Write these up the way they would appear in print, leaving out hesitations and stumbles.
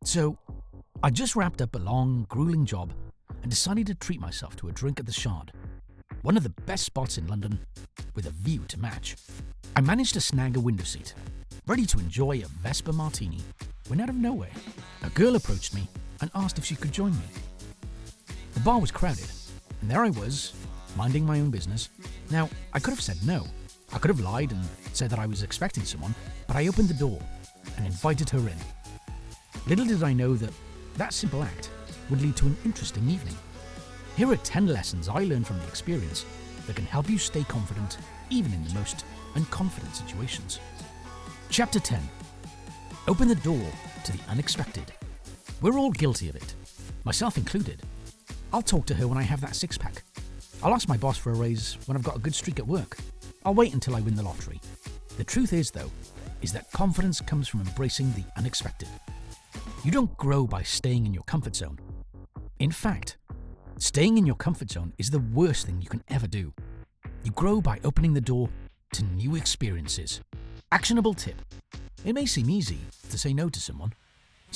So, I just wrapped up a long, grueling job and decided to treat myself to a drink at the Shard, one of the best spots in London, with a view to match. I managed to snag a window seat, ready to enjoy a Vesper martini, when out of nowhere, a girl approached me and asked if she could join me. The bar was crowded, and there I was, minding my own business. Now, I could have said no. I could have lied and said that I was expecting someone, but I opened the door and invited her in. Little did I know that that simple act would lead to an interesting evening. Here are 10 lessons I learned from the experience that can help you stay confident even in the most unconfident situations. Chapter 10. Open the door to the unexpected. We're all guilty of it, myself included. I'll talk to her when I have that six-pack. I'll ask my boss for a raise when I've got a good streak at work. I'll wait until I win the lottery. The truth is, though, is that confidence comes from embracing the unexpected. You don't grow by staying in your comfort zone. In fact, staying in your comfort zone is the worst thing you can ever do. You grow by opening the door to new experiences. Actionable tip. It may seem easy to say no to someone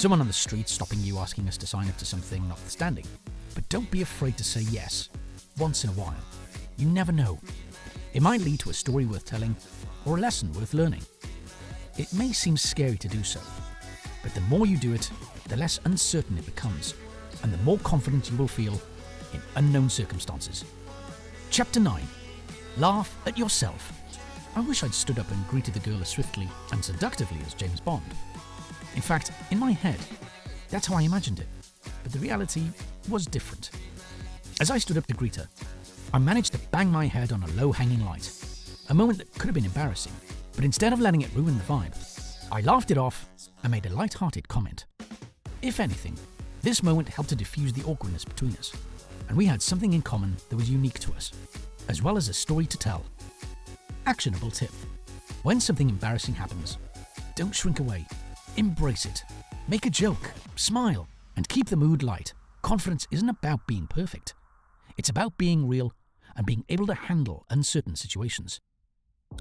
on the street stopping you asking us to sign up to something notwithstanding, but don't be afraid to say yes once in a while. You never know. It might lead to a story worth telling or a lesson worth learning. It may seem scary to do so, but the more you do it, the less uncertain it becomes, and the more confident you will feel in unknown circumstances. Chapter 9. Laugh at yourself. I wish I'd stood up and greeted the girl as swiftly and seductively as James Bond. In fact, in my head, that's how I imagined it, but the reality was different. As I stood up to greet her, I managed to bang my head on a low-hanging light, a moment that could have been embarrassing, but instead of letting it ruin the vibe, I laughed it off and made a light-hearted comment. If anything, this moment helped to diffuse the awkwardness between us, and we had something in common that was unique to us, as well as a story to tell. Actionable tip. When something embarrassing happens, don't shrink away. Embrace it. Make a joke, smile, and keep the mood light. Confidence isn't about being perfect. It's about being real and being able to handle uncertain situations.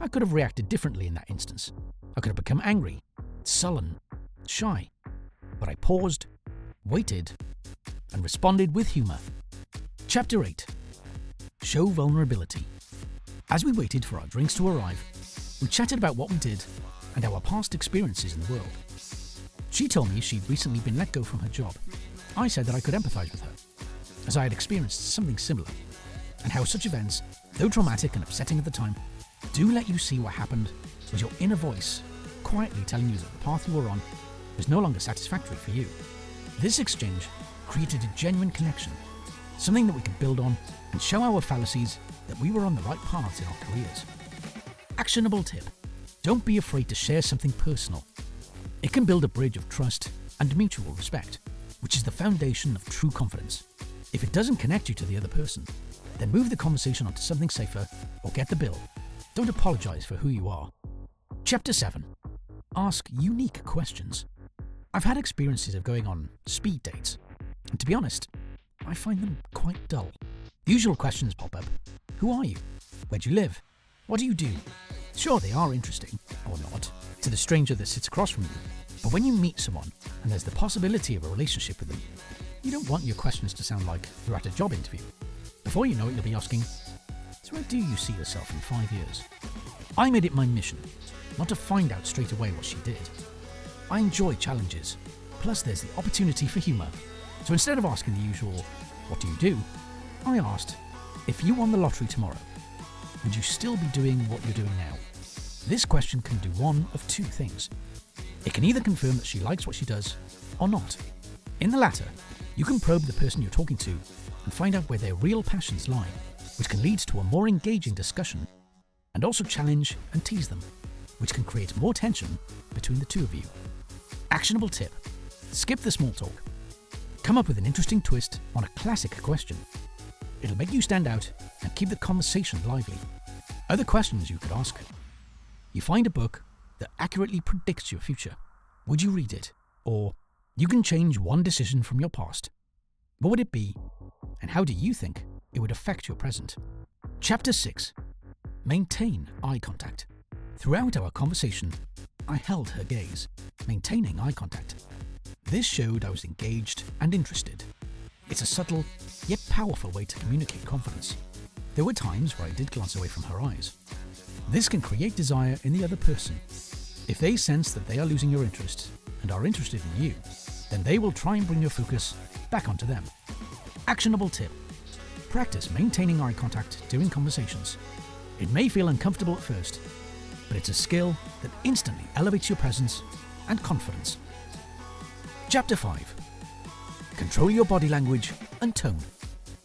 I could have reacted differently in that instance. I could have become angry, sullen, shy. But I paused, waited, and responded with humour. Chapter 8. Show vulnerability. As we waited for our drinks to arrive, we chatted about what we did and our past experiences in the world. She told me she'd recently been let go from her job. I said that I could empathise with her, as I had experienced something similar, and how such events, though traumatic and upsetting at the time, do let you see what happened was your inner voice quietly telling you that the path you were on was no longer satisfactory for you. This exchange created a genuine connection, something that we could build on and show our fallacies that we were on the right path in our careers. Actionable tip. Don't be afraid to share something personal. It can build a bridge of trust and mutual respect, which is the foundation of true confidence. If it doesn't connect you to the other person, then move the conversation onto something safer or get the bill. Don't apologise for who you are. Chapter 7. Ask unique questions. I've had experiences of going on speed dates, and to be honest, I find them quite dull. The usual questions pop up. Who are you? Where do you live? What do you do? Sure, they are interesting, or not, to the stranger that sits across from you. But when you meet someone and there's the possibility of a relationship with them, you don't want your questions to sound like you're at a job interview. Before you know it, you'll be asking, so where do you see yourself in 5 years? I made it my mission not to find out straight away what she did. I enjoy challenges, plus there's the opportunity for humour. So instead of asking the usual, what do you do? I asked, if you won the lottery tomorrow, would you still be doing what you're doing now? This question can do one of two things. It can either confirm that she likes what she does or not. In the latter, you can probe the person you're talking to and find out where their real passions lie, which can lead to a more engaging discussion, and also challenge and tease them, which can create more tension between the two of you. Actionable tip. Skip the small talk. Come up with an interesting twist on a classic question. It'll make you stand out and keep the conversation lively. Other questions you could ask. You find a book that accurately predicts your future. Would you read it? Or, you can change one decision from your past. What would it be? And how do you think it would affect your present? Chapter 6. Maintain eye contact. Throughout our conversation, I held her gaze, maintaining eye contact. This showed I was engaged and interested. It's a subtle, yet powerful way to communicate confidence. There were times where I did glance away from her eyes. This can create desire in the other person. If they sense that they are losing your interest and are interested in you, then they will try and bring your focus back onto them. Actionable tip. Practice maintaining eye contact during conversations. It may feel uncomfortable at first, but it's a skill that instantly elevates your presence and confidence. Chapter 5. Control your body language and tone.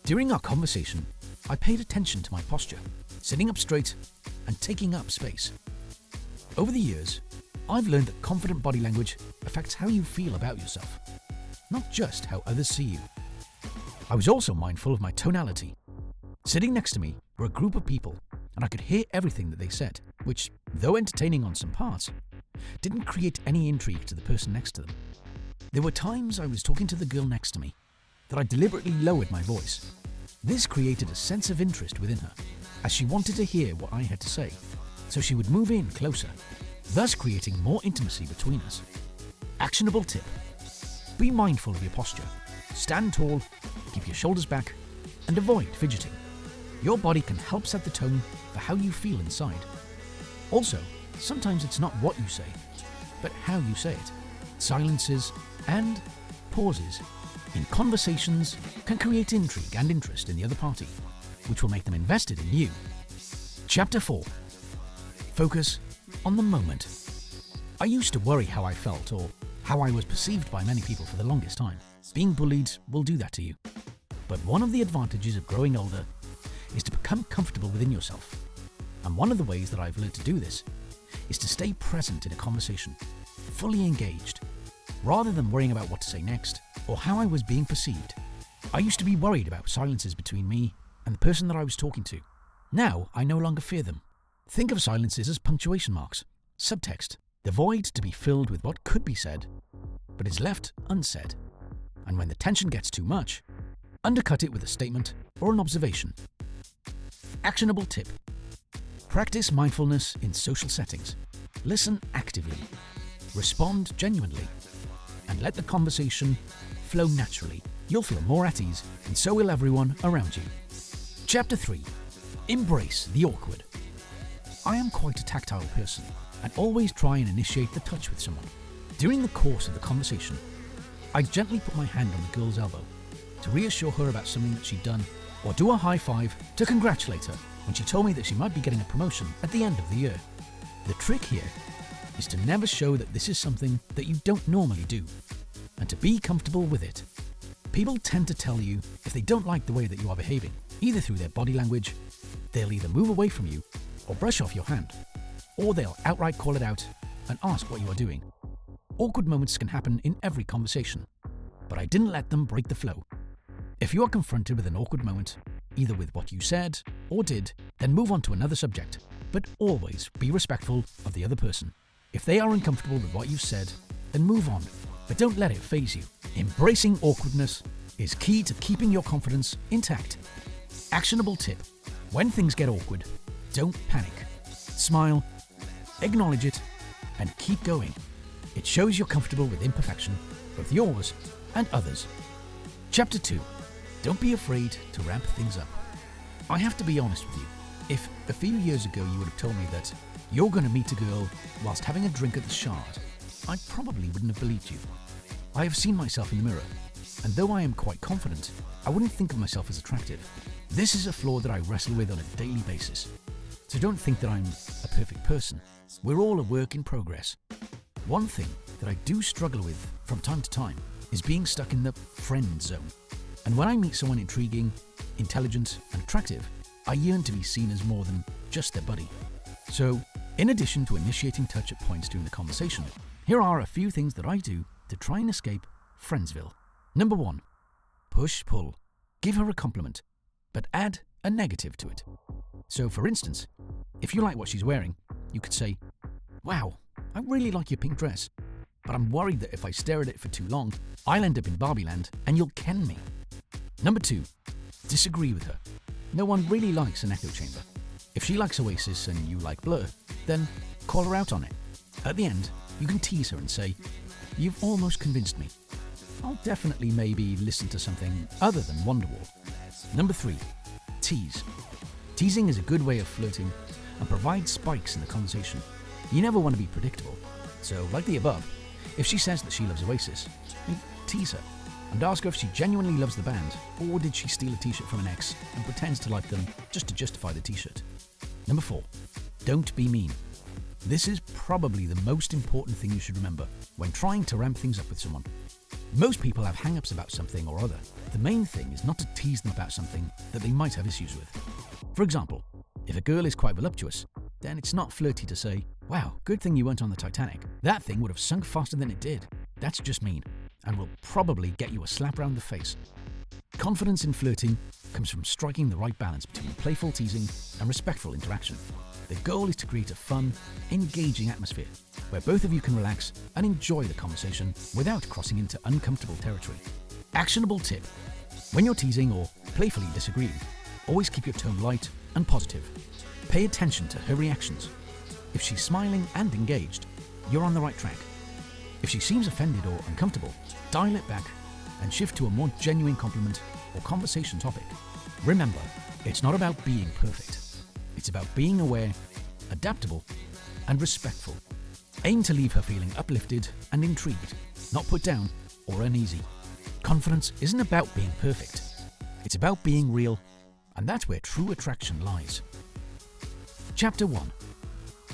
During our conversation, I paid attention to my posture, sitting up straight and taking up space. Over the years, I've learned that confident body language affects how you feel about yourself, not just how others see you. I was also mindful of my tonality. Sitting next to me were a group of people, and I could hear everything that they said, which, though entertaining on some parts, didn't create any intrigue to the person next to them. There were times I was talking to the girl next to me that I deliberately lowered my voice. This created a sense of interest within her, as she wanted to hear what I had to say, so she would move in closer, thus creating more intimacy between us. Actionable tip. Be mindful of your posture. Stand tall, keep your shoulders back, and avoid fidgeting. Your body can help set the tone for how you feel inside. Also, sometimes it's not what you say, but how you say it. Silences and pauses in conversations can create intrigue and interest in the other party, which will make them invested in you. Chapter 4. Focus on the moment. I used to worry how I felt or how I was perceived by many people for the longest time. Being bullied will do that to you. But one of the advantages of growing older is to become comfortable within yourself. And one of the ways that I've learned to do this is to stay present in a conversation, fully engaged, rather than worrying about what to say next or how I was being perceived. I used to be worried about silences between me and the person that I was talking to. Now, I no longer fear them. Think of silences as punctuation marks, subtext, the void to be filled with what could be said, but is left unsaid. And when the tension gets too much, undercut it with a statement or an observation. Actionable tip. Practice mindfulness in social settings. Listen actively. Respond genuinely. And let the conversation flow naturally. You'll feel more at ease, and so will everyone around you. Chapter 3. Embrace the awkward. I am quite a tactile person and always try and initiate the touch with someone. During the course of the conversation, I gently put my hand on the girl's elbow to reassure her about something that she'd done, or do a high five to congratulate her when she told me that she might be getting a promotion at the end of the year. The trick here is to never show that this is something that you don't normally do, and to be comfortable with it. People tend to tell you if they don't like the way that you are behaving, either through their body language. They'll either move away from you or brush off your hand, or they'll outright call it out and ask what you are doing. Awkward moments can happen in every conversation, but I didn't let them break the flow. If you are confronted with an awkward moment, either with what you said or did, then move on to another subject, but always be respectful of the other person. If they are uncomfortable with what you've said, then move on, but don't let it faze you. Embracing awkwardness is key to keeping your confidence intact. Actionable tip. When things get awkward, don't panic. Smile, acknowledge it, and keep going. It shows you're comfortable with imperfection, both yours and others. Chapter 2. Don't be afraid to ramp things up. I have to be honest with you. If a few years ago you would have told me that you're going to meet a girl whilst having a drink at the Shard, I probably wouldn't have believed you. I have seen myself in the mirror, and though I am quite confident, I wouldn't think of myself as attractive. This is a flaw that I wrestle with on a daily basis. So don't think that I'm a perfect person. We're all a work in progress. One thing that I do struggle with from time to time is being stuck in the friend zone. And when I meet someone intriguing, intelligent, and attractive, I yearn to be seen as more than just their buddy. So, in addition to initiating touch at points during the conversation, here are a few things that I do to try and escape Friendsville. Number 1. Push-pull. Give her a compliment, but add a negative to it. So, for instance, if you like what she's wearing, you could say, "Wow, I really like your pink dress, but I'm worried that if I stare at it for too long, I'll end up in Barbie land and you'll ken me." Number 2. Disagree with her. No one really likes an echo chamber. If she likes Oasis and you like Blur, then call her out on it. At the end, you can tease her and say, "You've almost convinced me. I'll definitely maybe listen to something other than Wonderwall. Number 3. Tease. Teasing is a good way of flirting and provides spikes in the conversation. You never want to be predictable. So, like the above, if she says that she loves Oasis, tease her and ask her if she genuinely loves the band, or did she steal a t-shirt from an ex and pretends to like them just to justify the t-shirt. Number 4. Don't be mean. This is probably the most important thing you should remember when trying to ramp things up with someone. Most people have hang-ups about something or other. The main thing is not to tease them about something that they might have issues with. For example, if a girl is quite voluptuous, then it's not flirty to say, "Wow, good thing you weren't on the Titanic. That thing would have sunk faster than it did." That's just mean, and will probably get you a slap round the face. Confidence in flirting comes from striking the right balance between playful teasing and respectful interaction. The goal is to create a fun, engaging atmosphere where both of you can relax and enjoy the conversation without crossing into uncomfortable territory. Actionable tip: when you're teasing or playfully disagreeing, always keep your tone light and positive. Pay attention to her reactions. If she's smiling and engaged, you're on the right track. If she seems offended or uncomfortable, dial it back and shift to a more genuine compliment or conversation topic. Remember, it's not about being perfect. It's about being aware, adaptable, and respectful. Aim to leave her feeling uplifted and intrigued, not put down or uneasy. Confidence isn't about being perfect. It's about being real, and that's where true attraction lies. Chapter 1.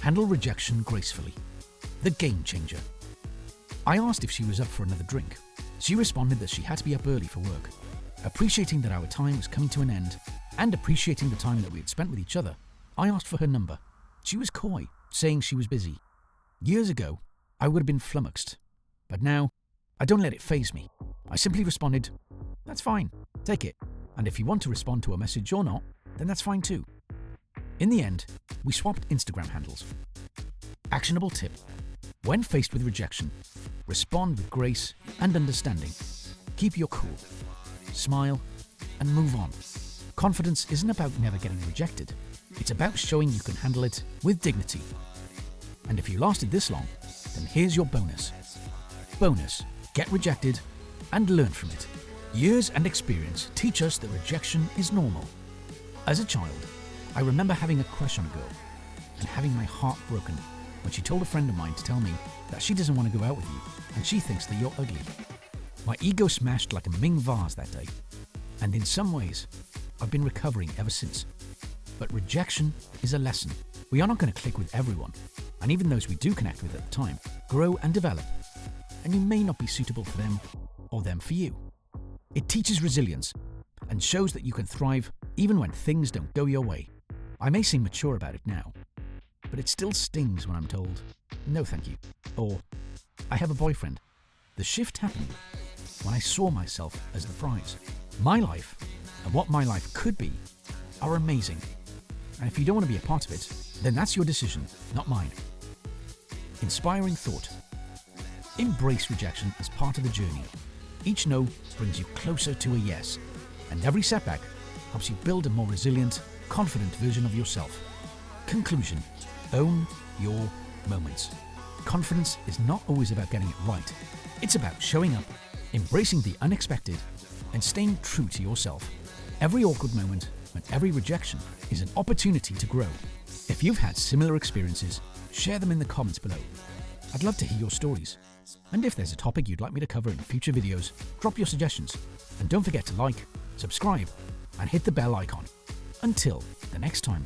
Handle rejection gracefully. The game changer. I asked if she was up for another drink. She responded that she had to be up early for work. Appreciating that our time was coming to an end, and appreciating the time that we had spent with each other, I asked for her number. She was coy, saying she was busy. Years ago, I would have been flummoxed. But now, I don't let it faze me. I simply responded, "That's fine, take it. And if you want to respond to a message or not, then that's fine too." In the end, we swapped Instagram handles. Actionable tip: when faced with rejection, respond with grace and understanding. Keep your cool, smile, and move on. Confidence isn't about never getting rejected. It's about showing you can handle it with dignity. And if you lasted this long, then here's your bonus. Bonus: get rejected and learn from it. Years and experience teach us that rejection is normal. As a child, I remember having a crush on a girl and having my heart broken when she told a friend of mine to tell me that she doesn't want to go out with you and she thinks that you're ugly. My ego smashed like a Ming vase that day, and in some ways, I've been recovering ever since. But rejection is a lesson. We are not going to click with everyone, and even those we do connect with at the time grow and develop, and you may not be suitable for them or them for you. It teaches resilience and shows that you can thrive even when things don't go your way. I may seem mature about it now, but it still stings when I'm told, "No thank you," or "I have a boyfriend." The shift happened when I saw myself as the prize. My life and what my life could be are amazing, and if you don't want to be a part of it, then that's your decision, not mine. Inspiring thought: embrace rejection as part of the journey. Each no brings you closer to a yes, and every setback helps you build a more resilient, confident version of yourself. Conclusion: own your moments. Confidence is not always about getting it right. It's about showing up, embracing the unexpected, and staying true to yourself. Every awkward moment and every rejection is an opportunity to grow. If you've had similar experiences, share them in the comments below. I'd love to hear your stories. And if there's a topic you'd like me to cover in future videos, drop your suggestions. And don't forget to like, subscribe, and hit the bell icon. Until the next time.